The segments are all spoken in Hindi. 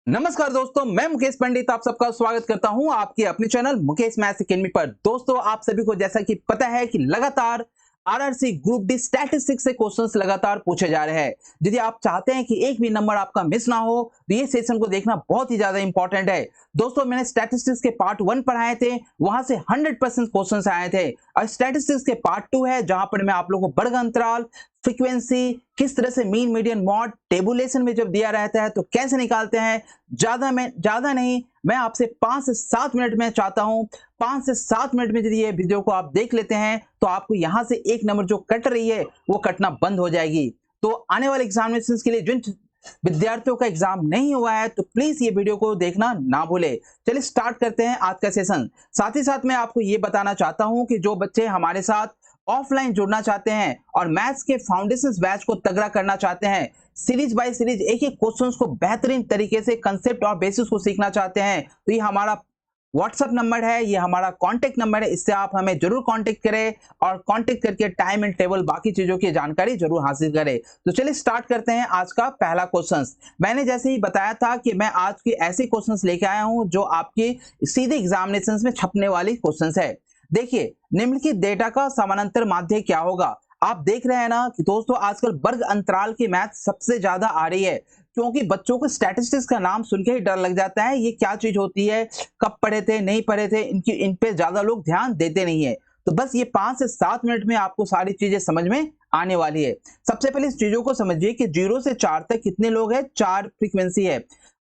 नमस्कार दोस्तों, मैं मुकेश पंडित आप सबका स्वागत करता हूं आपके अपने चैनल मुकेश मैथ्स एकेडमी पर। दोस्तों, आप सभी को जैसा कि पता है कि लगातार आरआरसी ग्रुप डी स्टैटिस्टिक्स से क्वेश्चंस लगातार पूछे जा रहे हैं। यदि आप चाहते हैं कि एक भी नंबर आपका मिस ना हो तो ये सेशन को देखना बहुत ही ज्यादा इंपॉर्टेंट है। दोस्तों, मैंने स्टैटिस्टिक्स के पार्ट 1 पढ़ाए थे, वहां से 100% क्वेश्चंस आए थे। और स्टैटिस्टिक्स के पार्ट 2 है जहां पर मैं आप लोगों को वर्ग अंतराल, फ्रीक्वेंसी, किस तरह से मीन मीडियन मॉड टेबुलेशन में जब दिया रहता है तो कैसे निकालते हैं, ज्यादा नहीं, मैं आपसे 5 से 7 मिनट में चाहता हूं 5 से 7 मिनट में यदि ये वीडियो को आप देख लेते हैं तो आपको यहां से एक नंबर जो कट रही है वो कटना बंद हो जाएगी। तो आने वाले एग्जामिनेशंस के लिए जिन विद्यार्थियों का एग्जाम नहीं हुआ है तो प्लीज ये वीडियो को देखना ना भूले। चलिए स्टार्ट करते हैं आज का सेशन। साथ ही साथ मैं आपको ये बताना चाहता हूं कि जो बच्चे हमारे साथ ऑफलाइन जुड़ना चाहते हैं और मैथ्स के फाउंडेशंस बैच को तगड़ा करना चाहते हैं, सीरीज बाय सीरीज एक एक क्वेश्चंस को बेहतरीन तरीके से कंसेप्ट और बेसिस को सीखना चाहते हैं तो ये हमारा व्हाट्सएप नंबर है, ये हमारा कांटेक्ट नंबर है। इससे आप हमें जरूर कांटेक्ट करें और कांटेक्ट करके टाइम एंड टेबल बाकी चीजों की जानकारी जरूर हासिल करें। तो चलिए स्टार्ट करते हैं आज का पहला क्वेश्चंस। मैंने जैसे ही बताया था कि मैं आज के ऐसे क्वेश्चंस लेके आया हूं जो आपके सीधे एग्जामिनेशंस में छपने वाली क्वेश्चंस है। देखिए, निम्नलिखित डेटा का समानांतर माध्य क्या होगा। आप देख रहे हैं ना कि दोस्तों आजकल वर्ग अंतराल की मैथ सबसे ज्यादा आ रही है, क्योंकि बच्चों को स्टैटिस्टिक्स का नाम सुन के ही डर लग जाता है। ये क्या चीज होती है, कब पढ़े थे, नहीं पढ़े थे, इन पे ज्यादा लोग ध्यान देते नहीं है। तो बस ये 5 से 7 मिनट में आपको सारी चीजें समझ में आने वाली है। सबसे पहले इस चीजों को समझिए कि 0 से 4 तक कितने लोग हैं, 4 फ्रीक्वेंसी है।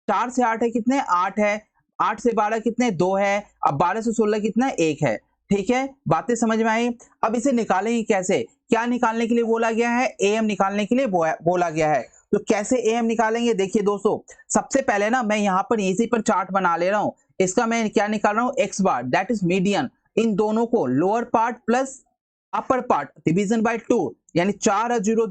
4 से 8 है कितने, 8 है। 8 से 12 कितने, 2 है। अब 12 से 16 कितना, 1 है। ठीक है, बातें समझ में आई। अब इसे निकालेंगे कैसे, क्या निकालने के लिए बोला गया है, एम निकालने के लिए बोला गया है। तो कैसे एम निकालेंगे, देखिए दोस्तों, सबसे पहले ना मैं यहाँ पर इसी पर चार्ट बना ले रहा हूँ। इसका मैं क्या निकाल रहा हूँ, X bar that is median. इन दोनों को lower part plus upper part division by 2, यानी 4 और 0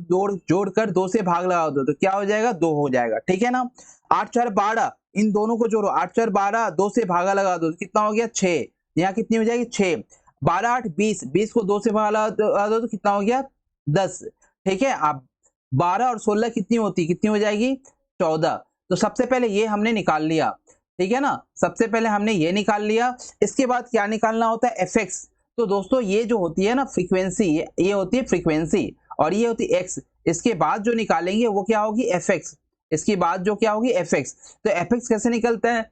जोड़कर 2 से भाग लगा दो तो क्या हो जाएगा, 2 हो जाएगा। ठीक है ना। 8 4 12, इन दोनों को जोड़ो, 8 4 12, 2 से भागा लगा दो तो कितना हो गया, 6। यहाँ कितनी हो जाएगी, 6। 12 8 20, 20 को 2 से भागा लगा दो तो कितना हो गया, 10। ठीक है। अब 12 और 16 कितनी होती, कितनी हो जाएगी, 14। तो सबसे पहले ये हमने निकाल लिया। ठीक है ना, सबसे पहले हमने ये निकाल लिया। इसके बाद क्या निकालना होता है, एफ एक्स। तो दोस्तों ये जो होती है ना फ्रीक्वेंसी, ये होती है फ्रीक्वेंसी और ये होती है एक्स। इसके बाद जो निकालेंगे वो क्या होगी, एफ एक्स। इसके बाद जो क्या होगी, एफ एक्स। तो एफ एक्स कैसे निकलता है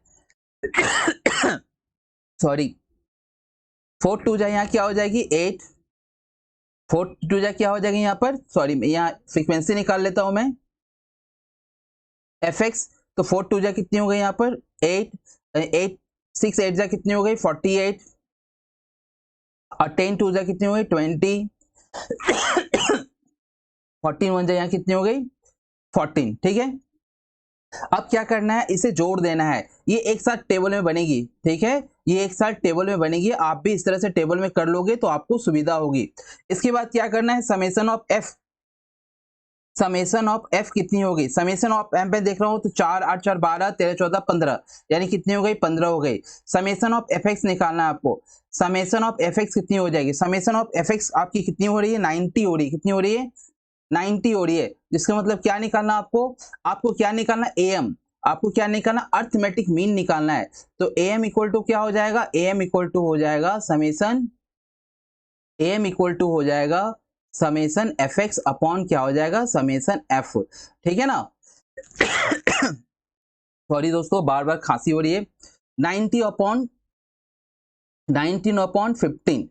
सॉरी, 4 2 जा यहाँ क्या हो जाएगी, 8। 4 2 जा क्या हो जाएगी यहाँ पर, सॉरी यहाँ फ्रीक्वेंसी निकाल लेता हूं मैं, एफ एक्स। तो 4 2 जा कितनी हो गई यहाँ पर, 8। 8 6 8 जा कितनी हो गई, 48। और 10 2 जा कितनी हो गई, 20। 14 1 जा यहाँ कितनी हो गई, 14। ठीक है। अब क्या करना है, इसे जोड़ देना है। ये एक साथ टेबल में बनेगी। ठीक है, ये एक साथ टेबल में बनेगी। आप भी इस तरह से टेबल में कर लोगे तो आपको सुविधा होगी। इसके बाद क्या करना है, summation of F. Summation of F कितनी होगी, समेशन ऑफ एम पे देख रहा हूं तो 4 8 4 12 13 14 15, यानी कितनी हो गई, 15 हो गई। समेशन ऑफ एफ एक्स निकालना है आपको। समेशन ऑफ एफ एक्स कितनी हो जाएगी, समेशन ऑफ एफ एक्स आपकी कितनी हो रही है, 90 हो रही है। कितनी हो रही है, 90 हो रही है। जिसका मतलब क्या निकालना आपको, आपको क्या निकालना, एम। आपको क्या निकालना, अर्थमेटिक मीन निकालना है। तो एम इक्वल टू क्या हो जाएगा, एम इक्वल टू हो जाएगा समेशन, एम इक्वल टू हो जाएगा समेशन एफ एक्स अपॉन क्या हो जाएगा, समेशन एफ। ठीक है ना। सॉरी दोस्तों, बार बार खांसी हो रही है। 90 अपॉन 19 अपॉन 15,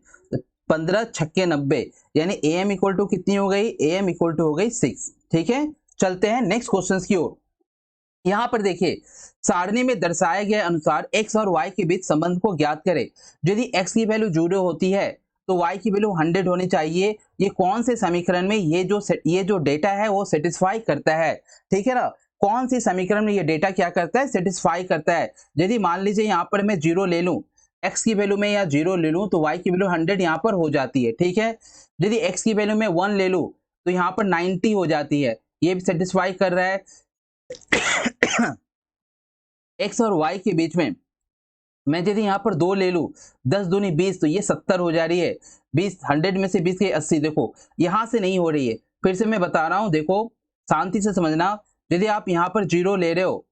15 छक्के 90, यानी एम इक्वल टू कितनी हो गई, एम इक्वल टू हो गई 6। ठीक है, चलते हैं नेक्स्ट क्वेश्चन की ओर। यहां पर देखिए, सारणी में दर्शाए गए अनुसार x और y के बीच संबंध को ज्ञात करें। यदि x की वैल्यू 0 होती है तो y की वैल्यू 100 होनी चाहिए। ये कौन से समीकरण में ये जो डेटा है वो सेटिस्फाई करता है। ठीक है ना, कौन सी समीकरण में ये डेटा क्या करता है, सेटिस्फाई करता है। यदि मान लीजिए यहाँ पर मैं 0 ले लूं, x की वैल्यू में या 0 ले लूं तो y की वैल्यू 100 यहाँ पर हो जाती है। ठीक है, यदि x की वैल्यू में 1 ले लूं तो यहाँ पर 90 हो जाती है। ये भी सेटिस्फाई कर रहा है। x और y के बीच में मैं यदि यहाँ पर 2 ले लूं, 10 दूनी 20, तो ये 70 हो जा रही है। 20 100 में से 20 के 80, देखो यहां से नहीं हो रही है। फिर से मैं बता रहा हूं, देखो शांति से समझना। यदि आप यहाँ पर 0 ले रहे हो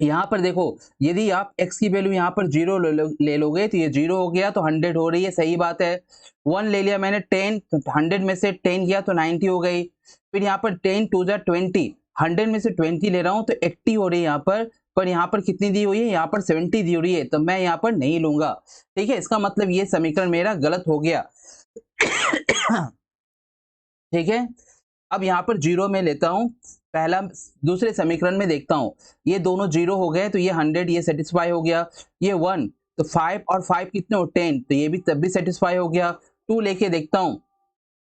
यहाँ पर देखो, यदि आप x की वैल्यू यहाँ पर 0 ले लोगे तो ये 0 हो गया तो 100 हो रही है, सही बात है। 1 ले लिया मैंने 10, तो 100 में से 10 गया तो 90 हो गई। फिर यहाँ पर 10 2 जा 20, 100 में से 20 ले रहा हूँ तो 80 हो रही है यहाँ पर यहाँ पर कितनी दी हुई है, यहाँ पर 70 दी हुई है, तो मैं यहाँ पर नहीं लूंगा। ठीक है, इसका मतलब ये समीकरण मेरा गलत हो गया। ठीक है, अब यहाँ पर 0 में लेता हूँ, पहला दूसरे समीकरण में देखता हूँ, ये दोनों 0 हो गए तो ये 100 ये सेटिस्फाई हो गया। ये 1 तो 5 और 5 कितने हो 10, तो ये भी तब भी सेटिस्फाई हो गया। 2 लेके देखता हूँ,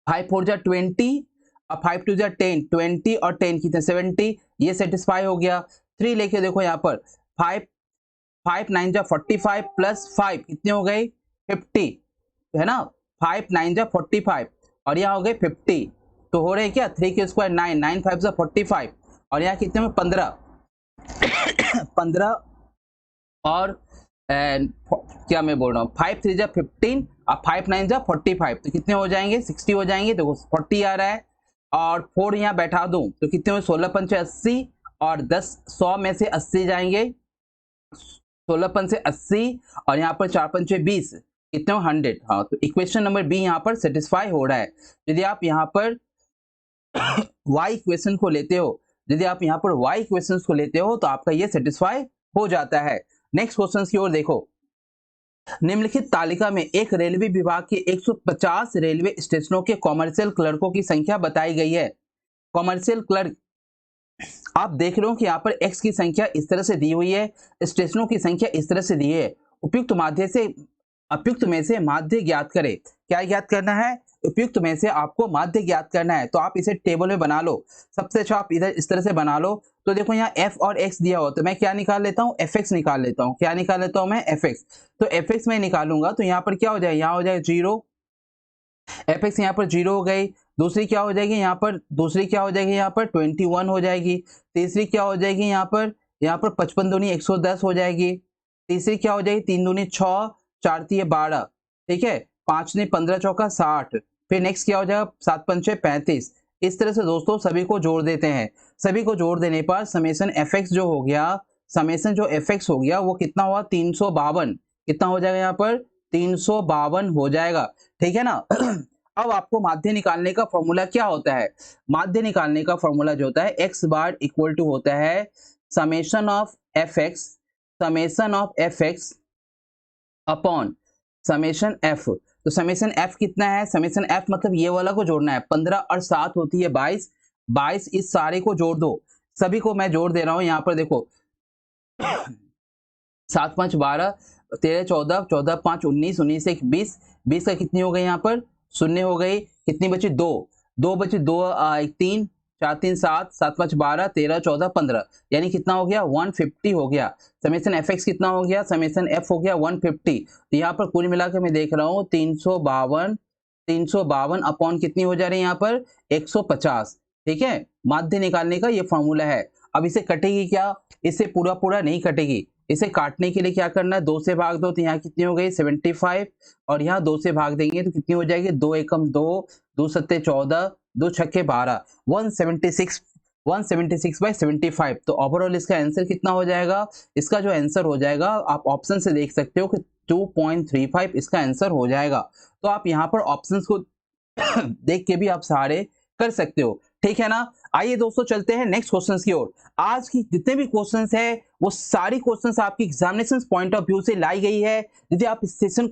5 4 जा 20 और 5 2 जा 10, 20 और 10 कितने 70, ये सेटिस्फाई हो गया। 3 लेके देखो यहाँ पर 5 5 9 जा 45 प्लस 5 कितने हो गए 50, है ना। 5 9 जा 45 और यहाँ हो गए 50, तो हो रहे क्या 3 के स्क्वायर 9, 9 5 जा 45 और यहाँ कितने में 15 15 और क्या मैं बोल रहा हूँ 5 3 जा 15 और 5 9 जा 45, तो कितने हो जाएंगे 60 हो जाएंगे। देखो 40 आ रहा है और 4 यहाँ बैठा दूं तो कितने हो 16 5 80 और 10 100 में से 80 जाएंगे, 16 5 से 80 और यहाँ पर 4 5 20 कितने हो 100। हाँ, तो इक्वेशन नंबर बी यहाँ पर सेटिस्फाई हो रहा है। यदि आप यहाँ पर y इक्वेशन को लेते हो, यदि आप यहाँ पर y इक्वेशंस को लेते हो तो आपका ये सेटिस्फाई हो जाता है। नेक्स्ट क्वेश्चन की ओर देखो, निम्नलिखित तालिका में एक रेलवे विभाग के 150 रेलवे स्टेशनों के कॉमर्शियल क्लर्कों की संख्या बताई गई है। कॉमर्शियल क्लर्क आप देख रहे हो कि यहाँ पर x की संख्या इस तरह से दी हुई है, स्टेशनों की संख्या इस तरह से दी है। उपयुक्त में से माध्य ज्ञात करे। क्या ज्ञात करना है, उपयुक्त में से आपको माध्य ज्ञात करना है। तो आप इसे टेबल में बना लो, सबसे अच्छा आप इधर इस तरह से बना लो। तो देखो यहाँ f और x दिया हो तो मैं क्या निकाल लेता हूँ fx निकाल लेता हूँ। क्या निकाल लेता हूँ मैं fx, तो fx में निकालूंगा तो यहाँ पर क्या हो जाएगा, यहाँ हो जाएगा 0, fx यहाँ पर 0 हो गई। दूसरी क्या हो जाएगी यहाँ पर, दूसरी क्या हो जाएगी यहाँ पर 21 हो जाएगी। तीसरी क्या हो जाएगी यहाँ पर 55 दूनी 110 हो जाएगी। तीसरी क्या हो जाएगी 3 दूनी 6, 4 तीय 12, ठीक है, 5 ने 15 चौका 60। फिर नेक्स्ट क्या हो जाएगा 7 पंचे 35। इस तरह से दोस्तों सभी को जोड़ देते हैं। सभी को जोड़ देने पर समेसन fx जो हो गया, समेसन जो fx हो गया वो कितना हुआ 352, कितना हो जाएगा यहाँ पर 352 हो जाएगा। ठीक है ना। अब आपको माध्य निकालने का फॉर्मूला क्या होता है, माध्य निकालने का फॉर्मूला जो होता है x बार इक्वल टू होता है summation of fx upon summation f। तो समेशन f कितना है, समेशन f मतलब ये वाला को जोड़ना है, 15 और 7 होती है 22, 22 इस सारे को जोड़ दो। सभी को मैं जोड़ दे रहा हूं यहाँ पर देखो 7 5 12, 13 14, 14 5 19, 19 1 20, 20 का कितनी हो गई यहाँ पर शून्य हो गई, कितनी बची 2, 2 बची 2 1 3, 4 3 7, 7 5 12, 13 14 15, यानी कितना हो गया 150 हो गया। समेसन fx कितना हो गया, समेसन f हो गया 150। तो यहाँ पर कुल मिलाकर मैं देख रहा हूँ 352 अपॉन कितनी हो जा रही है यहाँ पर 150। ठीक है, माध्य निकालने का ये फॉर्मूला है। अब इसे कटेगी क्या, इसे पूरा पूरा नहीं कटेगी, इसे काटने के लिए क्या करना है 2 से भाग दो, तो यहाँ कितनी हो गई 75 और यहाँ 2 से भाग देंगे तो कितनी हो जाएगी 2 एकम 2, 2 सत्ते 14, 2 छक्के 12, 176 बाई 75। तो ओवरऑल इसका आंसर कितना हो जाएगा, इसका जो आंसर हो जाएगा आप ऑप्शन से देख सकते हो कि 2.35 इसका आंसर हो जाएगा। तो आप यहाँ पर ऑप्शंस को देख के भी आप सारे कर सकते हो। ठीक है ना। आइए दोस्तों चलते हैं नेक्स्ट क्वेश्चंस की ओर। आज की जितने भी क्वेश्चंस है वो सारी क्वेश्चंस आपकी एग्जामिनेशन पॉइंट ऑफ व्यू से लाई गई है। यदि आप इस सेशन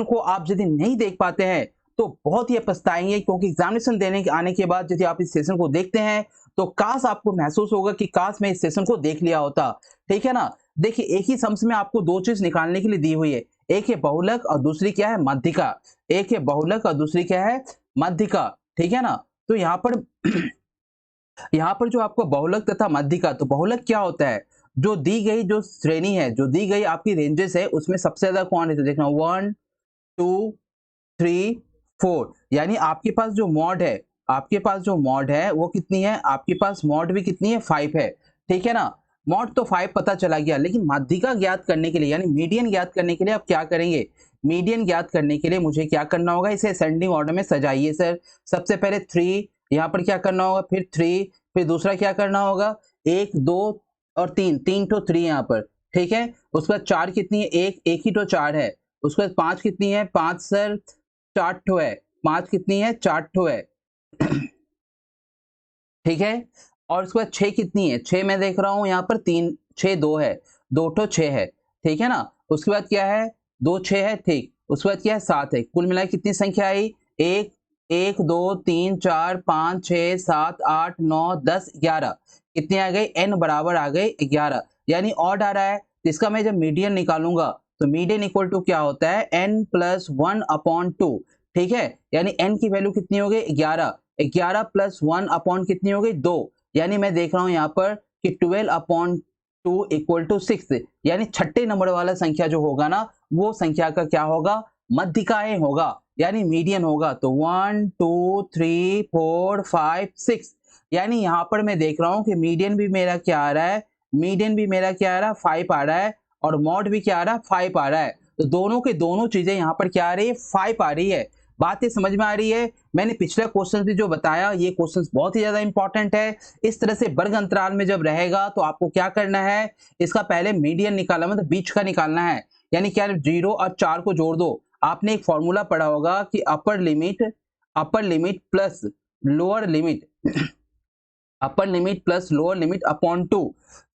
को आप यदि नहीं देख पाते हैं तो बहुत ही पछताएंगे, क्योंकि एग्जामिनेशन देने के आने के बाद यदि आप इस सेशन को देखते हैं तो काश आपको महसूस होगा कि काश मैं इस सेशन को देख लिया होता। ठीक है ना। देखिए एक ही सम्स में आपको दो चीज निकालने के लिए दी हुई है, एक है बहुलक और दूसरी क्या है माध्यिका। एक है बहुलक और दूसरी क्या है माध्यिका। ठीक है ना। तो यहाँ पर जो आपको बहुलक तथा माध्यिका, तो बहुलक क्या होता है, जो दी गई जो श्रेणी है, जो दी गई आपकी रेंजेस है उसमें सबसे ज्यादा कौन है, तो देखना 1 2 3 4, यानी आपके पास जो मॉड है, आपके पास जो मॉड है वो कितनी है, आपके पास मॉड भी कितनी है 5 है। ठीक है ना। मॉड तो 5 पता चला गया, लेकिन माध्यिका ज्ञात करने के लिए यानी मीडियन ज्ञात करने के लिए आप क्या करेंगे, मीडियन ज्ञात करने के लिए मुझे क्या करना होगा, इसे असेंडिंग ऑर्डर में सजाइए सर। सबसे पहले 3 यहाँ पर क्या करना होगा, फिर 3, फिर दूसरा क्या करना होगा 1 2 और 3, 3 तो 3 यहाँ पर, ठीक है। उसके बाद 4 कितनी है, एक ही तो 4 है। उसके बाद 5 कितनी है, 5 सर 4 ठो है, 5 कितनी है, 4 ठो है ठीक है। और उसके बाद 6 कितनी है, 6 मैं देख रहा हूं यहाँ पर 3, 6 2 है, 2 ठो 6 है, ठीक है ना। उसके बाद क्या है, 2 6 है, ठीक। उसके बाद क्या है, 7 है। कुल मिला कितनी संख्या आई, 1 1 2 3 4 5 6 7 8 9 10 11। कितने आ गए, एन बराबर आ गए 11, यानी ऑड आ रहा है। तो इसका मैं जब मीडियन निकालूंगा तो मीडियन इक्वल टू क्या होता है, n प्लस 1/2, ठीक है। यानी n की वैल्यू कितनी हो गई, 11, 11 प्लस 1 अपॉन कितनी हो गई, 2। यानी मैं देख रहा हूं यहाँ पर कि 12/2 इक्वल टू 6, यानी छठे नंबर वाला संख्या जो होगा ना, वो संख्या का क्या होगा, मध्यिकाएं होगा, यानी मीडियन होगा। तो 1 2 3 4 5 6, यानी यहाँ पर मैं देख रहा हूं कि मीडियन भी मेरा क्या आ रहा है, मीडियन भी मेरा क्या आ रहा है, 5 आ रहा है, और मॉड भी क्या आ रहा है, 5 आ रहा है। तो दोनों के दोनों चीजें यहाँ पर क्या आ रही है, 5 आ रही है। बात ये समझ में आ रही है। मैंने पिछला क्वेश्चन भी जो बताया, ये क्वेश्चन बहुत ही ज्यादा इंपॉर्टेंट है। इस तरह से वर्ग अंतराल में जब रहेगा तो आपको क्या करना है, इसका पहले मीडियन निकालना, मतलब बीच का निकालना है। यानी क्या, 0 और 4 को जोड़ दो। आपने एक फॉर्मूला पढ़ा होगा कि upper limit plus lower limit upper limit plus lower limit upon 2।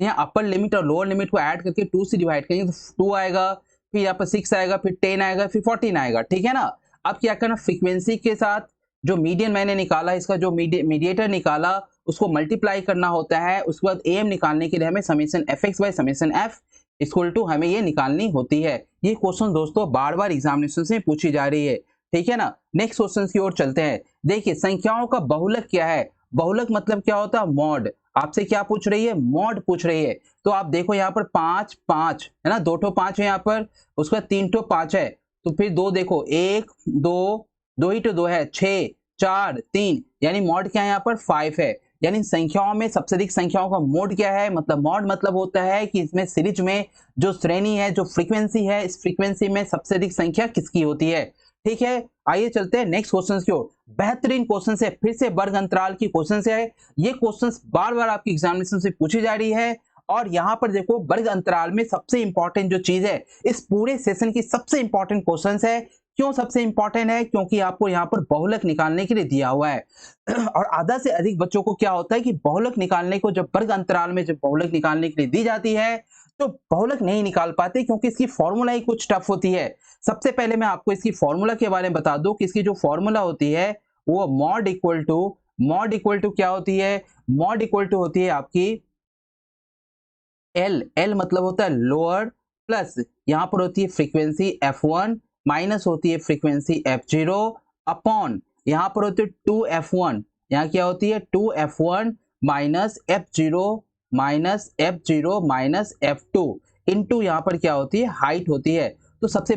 यहाँ अपर लिमिट और लोअर लिमिट को ऐड करके 2 से डिवाइड करेंगे तो 2 आएगा, फिर यहाँ पर 6 आएगा, फिर 10 आएगा, फिर 14 आएगा, ठीक है ना। अब क्या करना, फ्रीक्वेंसी के साथ जो मीडियन मैंने निकाला, इसका जो मीडिएटर निकाला, उसको मल्टीप्लाई करना होता है। उसके बाद एम निकालने के लिए हमें summation f x by summation f equal to हमें ये निकालनी होती है। ये क्वेश्चन दोस्तों बार बार एग्जामिनेशन में पूछी जा रही है, ठीक है ना। नेक्स्ट क्वेश्चन की ओर चलते हैं। देखिए संख्याओं का बहुलक क्या है, बहुलक मतलब क्या होता है, मॉड। आपसे क्या पूछ रही है, मॉड पूछ रही है। तो आप देखो यहाँ पर 5 5 है ना, 2 ठो 5 है यहाँ पर, उसके बाद 3 ठो 5 है, तो फिर 2 देखो, 1 2 2 ही तो 2 है, 6 4 3, यानी मॉड क्या है यहाँ पर, 5 है। यानी संख्याओं में सबसे अधिक संख्याओं का मोड क्या है, मतलब मॉड मतलब होता है कि इसमें सीरीज में जो श्रेणी है, जो फ्रीक्वेंसी है, इस फ्रीक्वेंसी में सबसे अधिक संख्या किसकी होती है, ठीक है। आइए चलते हैं नेक्स्ट क्वेश्चन की ओर। बेहतरीन क्वेश्चन है, फिर से वर्ग अंतराल की क्वेश्चन है। ये क्वेश्चन बार बार आपकी एग्जामिनेशन से पूछी जा रही है। और यहाँ पर देखो वर्ग अंतराल में सबसे इंपॉर्टेंट जो चीज है, इस पूरे सेशन की सबसे इंपॉर्टेंट क्वेश्चन है। क्यों सबसे इंपॉर्टेंट है, क्योंकि आपको यहाँ पर बहुलक निकालने के लिए दिया हुआ है। और आधा से अधिक बच्चों को क्या होता है कि बहुलक निकालने को, जब वर्ग अंतराल में जब बहुलक निकालने के लिए दी जाती है तो बहुलक नहीं निकाल पाते, क्योंकि इसकी फॉर्मूला ही कुछ टफ होती है। सबसे पहले मैं आपको इसकी फॉर्मूला के बारे में बता दूं कि इसकी जो फॉर्मूला होती है वो मॉड इक्वल टू क्या होती है, मॉड इक्वल टू होती है आपकी एल मतलब होता है लोअर, प्लस यहां पर होती है फ्रीक्वेंसी f1 माइनस होती है फ्रीक्वेंसी f0 अपॉन यहां पर होती है 2f1, यहाँ क्या होती है 2f1 minus f0 minus f2 into यहाँ पर क्या होती है, हाइट होती है। तो सबसे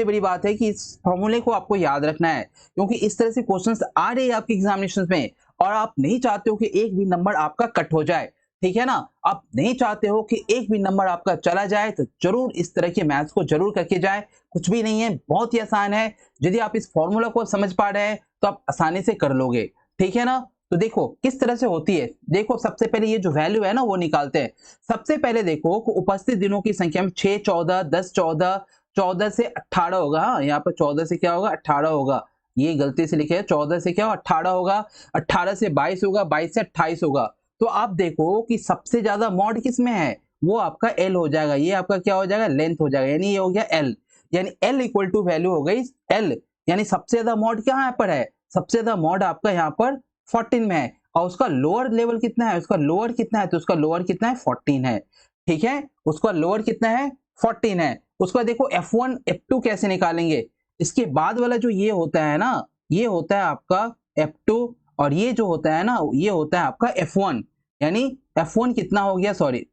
बड़ी बात है कि इस फॉर्मूले को आपको याद रखना है, क्योंकि इस तरह से क्वेश्चंस आ रहे हैं आपके एग्जामिनेशन में और आप नहीं चाहते हो कि एक भी नंबर आपका कट हो जाए, ठीक है ना। आप नहीं चाहते हो कि एक भी नंबर आपका चला जाए, तो जरूर इस तरह के मैथ्स को जरूर करके जाए। कुछ भी नहीं है, बहुत ही आसान है। यदि आप इस फॉर्मूला को समझ पा रहे हैं तो आप आसानी से कर लोगे, ठीक है ना। तो देखो किस तरह से होती है। देखो सबसे पहले ये जो वैल्यू है ना वो निकालते हैं। सबसे पहले देखो कि उपस्थित दिनों की संख्या में 6 14 10 14, 14 से 18 होगा। हाँ, यहाँ पर 14 से क्या होगा, 18 होगा। ये गलती से लिखे है, 14 से क्या होगा, 18 होगा। 18 से 22 होगा, 22 से 28 होगा। तो आप देखो कि सबसे ज्यादा मॉड किस में है, वो आपका एल हो जाएगा। ये आपका क्या हो जाएगा, लेंथ हो जाएगा, यानी ये हो गया एल। यानी एल इक्वल टू वैल्यू हो गई एल, यानी सबसे ज्यादा मॉड क्या यहाँ पर है, सबसे ज्यादा मॉड आपका यहाँ पर 14 में है। और उसका लोअर लेवल कितना है, उसका लोअर कितना है, तो उसका लोअर कितना है, 14 है, ठीक है। उसका लोअर कितना है, 14 है। उसका देखो F1 F2 कैसे निकालेंगे। इसके बाद वाला जो ये होता है ना, ये होता है आपका F2, और ये जो होता है ना, ये होता है आपका F1। यानी F1 कितना हो गया, सॉरी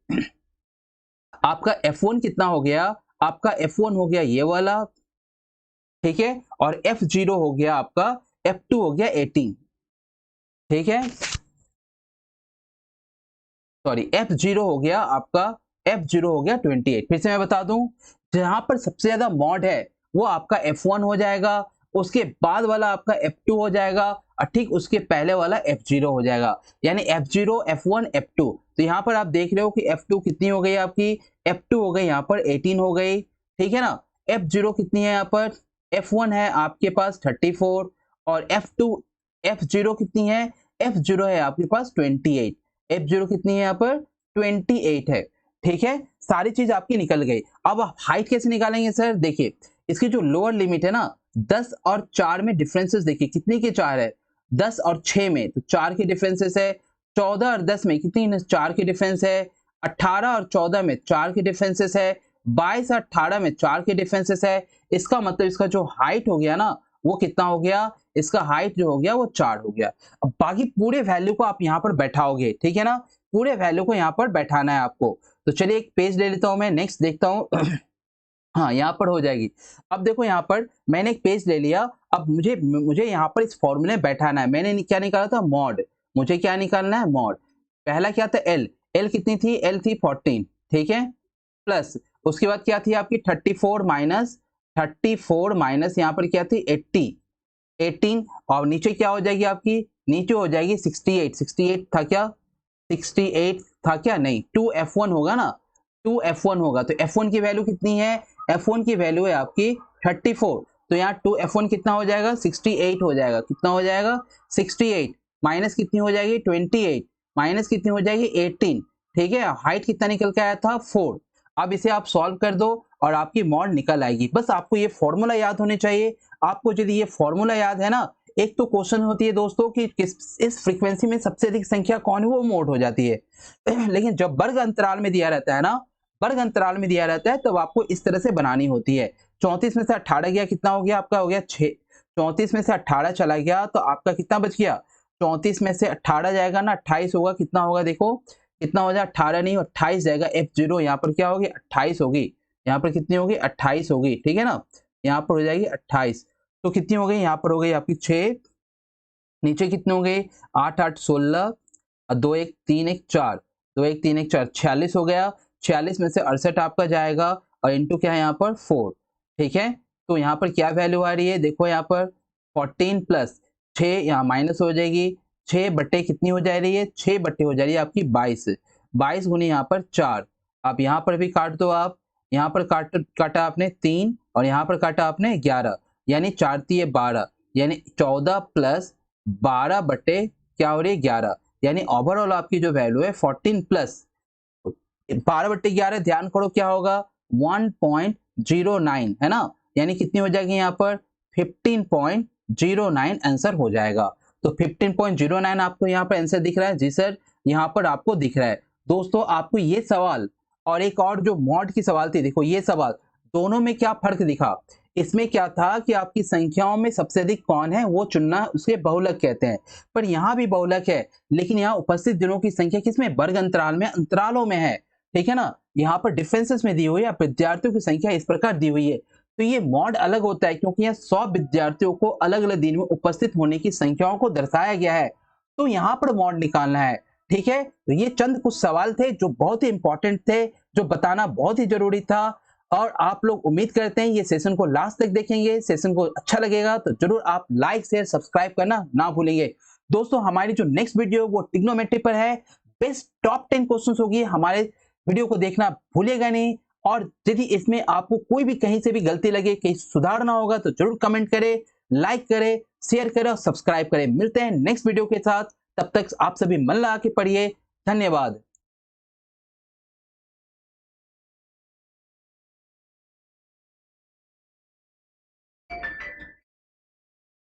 आपका F1 कितना हो गया, आपका F1 हो गया ये वाला, ठीक है। और F0 हो गया आपका, F2 हो गया 18, ठीक है। सॉरी F0 हो गया आपका, F0 हो गया 28। फिर से मैं बता दूं, जहां पर सबसे ज्यादा मॉड है वो आपका F1 हो जाएगा, उसके बाद वाला आपका F2 हो जाएगा और ठीक उसके पहले वाला F0 हो जाएगा, यानी F0 F1 F2। तो यहाँ पर आप देख रहे हो कि F2 कितनी हो गई आपकी, F2 हो गई यहाँ पर 18 हो गई, ठीक है ना। F0 कितनी है यहाँ पर, F1 है आपके पास 34 और F0 कितनी है, F0 है आपके पास 28, F0 कितनी है यहाँ पर 28 है, ठीक है। सारी चीज आपकी निकल गई। अब हाइट कैसे निकालेंगे सर, देखिए इसकी जो लोअर लिमिट है ना 10 और 4 में डिफरेंसेस देखिए कितनी के 4 है, 10 और 6 में तो 4 के डिफरेंसेस है, 14 और 10 में कितनी 4 के डिफरेंस है, 18 और 14 में 4 के डिफरेंसेस है, 22 और 18 में 4 के डिफरेंसेस है। इसका मतलब इसका जो हाइट हो गया ना वो कितना हो गया, इसका हाइट जो हो गया वो 4 हो गया। अब बाकी पूरे वैल्यू को आप यहाँ पर बैठाओगे, ठीक है ना, पूरे वैल्यू को यहाँ पर बैठाना है आपको। तो चलिए एक पेज ले लेता हूं मैं, नेक्स्ट देखता हूं हाँ यहाँ पर हो जाएगी। अब देखो यहाँ पर मैंने एक पेज ले लिया, अब मुझे यहाँ पर इस फॉर्मूले में बैठाना है। मैंने क्या निकाला था, मॉड, मुझे क्या निकालना है, मॉड। पहला क्या था, एल कितनी थी, एल थी 14, ठीक है, प्लस उसके बाद क्या थी आपकी 34 माइनस यहाँ पर क्या थी 18 और नीचे क्या हो जाएगी आपकी, नीचे हो जाएगी 68 था क्या, 68 था क्या, नहीं 2F1 होगा ना, 2F1 होगा। तो F1 की वैल्यू कितनी है, F1 की वैल्यू है आपकी 34, तो यहाँ 2F1 कितना हो जाएगा 68 हो जाएगा, कितना हो जाएगा 68 माइनस कितनी हो जाएगी 28 माइनस कितनी हो जाएगी 18, ठीक है। हाइट कितना निकल के आया था 4। अब इसे आप सॉल्व कर दो और आपकी मॉड निकल आएगी। बस आपको ये फॉर्मूला याद होने चाहिए। आपको यदि ये फॉर्मूला याद है ना, एक तो क्वेश्चन होती है दोस्तों कि इस फ्रीक्वेंसी में सबसे अधिक संख्या कौन है, वो मोड हो जाती है लेकिन जब वर्ग अंतराल में दिया रहता है ना, वर्ग अंतराल में दिया रहता है तब आपको इस तरह से बनानी होती है। 34 में से 18 गया, कितना हो गया आपका, हो गया 6। 34 में से 18 चला गया तो आपका कितना बच गया, 34 में से 18 जाएगा ना 28 होगा, कितना होगा देखो कितना हो जाए, 18 नहीं 28 जाएगा, F0 यहाँ पर क्या होगी 28 होगी, यहाँ पर कितनी होगी 28 होगी, ठीक है ना, यहाँ पर हो जाएगी 28। तो कितनी हो गई, यहाँ पर हो गई आपकी 6, नीचे कितने हो गए 8 8 16 और 2 1 3 1 4, 2 1 3 1 4 46 हो गया। 46 में से 68 आपका जाएगा और इंटू क्या है यहाँ पर 4, ठीक है। तो यहाँ पर क्या वैल्यू आ रही है, देखो यहाँ पर 14 प्लस 6 यहाँ माइनस हो जाएगी, 6 बट्टे कितनी हो जा रही है, 6 बट्टे हो जा रही है आपकी 22, 22 गुनी यहाँ पर 4। आप यहाँ पर भी काट दो, आप यहाँ पर काटा आपने 3 और यहाँ पर काटा आपने 11, यानी 4 3 12, यानी 14 प्लस 12 बट्टे क्या हो रही है 11, यानी ओवरऑल आपकी जो वैल्यू है 14 प्लस 12 बट्टे 11, ध्यान करो क्या होगा 1.09 है ना, यानी कितनी हो जाएगी यहाँ पर 15.09 आंसर हो जाएगा। तो 15.09 आपको यहाँ पर आंसर दिख रहा है, जी सर यहाँ पर आपको दिख रहा है। दोस्तों आपको ये सवाल और एक और जो मॉड की सवाल थी, देखो ये सवाल दोनों में क्या फर्क दिखा, इसमें क्या था कि आपकी संख्याओं में सबसे अधिक कौन है वो चुनना, उसके बहुलक कहते हैं, पर यहाँ भी बहुलक है लेकिन यहाँ उपस्थित दिनों की संख्या किसमें, वर्ग अंतराल में, अंतरालों में है, ठीक है ना। यहाँ पर डिफरेंसेस में दी हुई है, विद्यार्थियों की संख्या इस प्रकार दी हुई है। तो ये मॉड अलग होता है क्योंकि यहाँ 100 विद्यार्थियों को अलग अलग दिन में उपस्थित होने की संख्याओं को दर्शाया गया है, तो यहाँ पर मॉड निकालना है, ठीक है। तो ये चंद कुछ सवाल थे जो बहुत ही इंपॉर्टेंट थे, जो बताना बहुत ही जरूरी था। और आप लोग उम्मीद करते हैं ये सेशन को लास्ट तक देखेंगे, सेशन को अच्छा लगेगा तो जरूर आप लाइक शेयर सब्सक्राइब करना ना भूलेंगे। दोस्तों हमारी जो नेक्स्ट वीडियो वो ट्रिग्नोमेट्री पर है, बेस्ट टॉप 10 क्वेश्चंस होगी, हमारे वीडियो को देखना भूलिएगा नहीं। और यदि इसमें आपको कोई भी कहीं से भी गलती लगे, कहीं सुधारना होगा तो जरूर कमेंट करें, लाइक करें, शेयर करें और सब्सक्राइब करें। मिलते हैं नेक्स्ट वीडियो के साथ, तब तक आप सभी मन लगा के पढ़िए। धन्यवाद।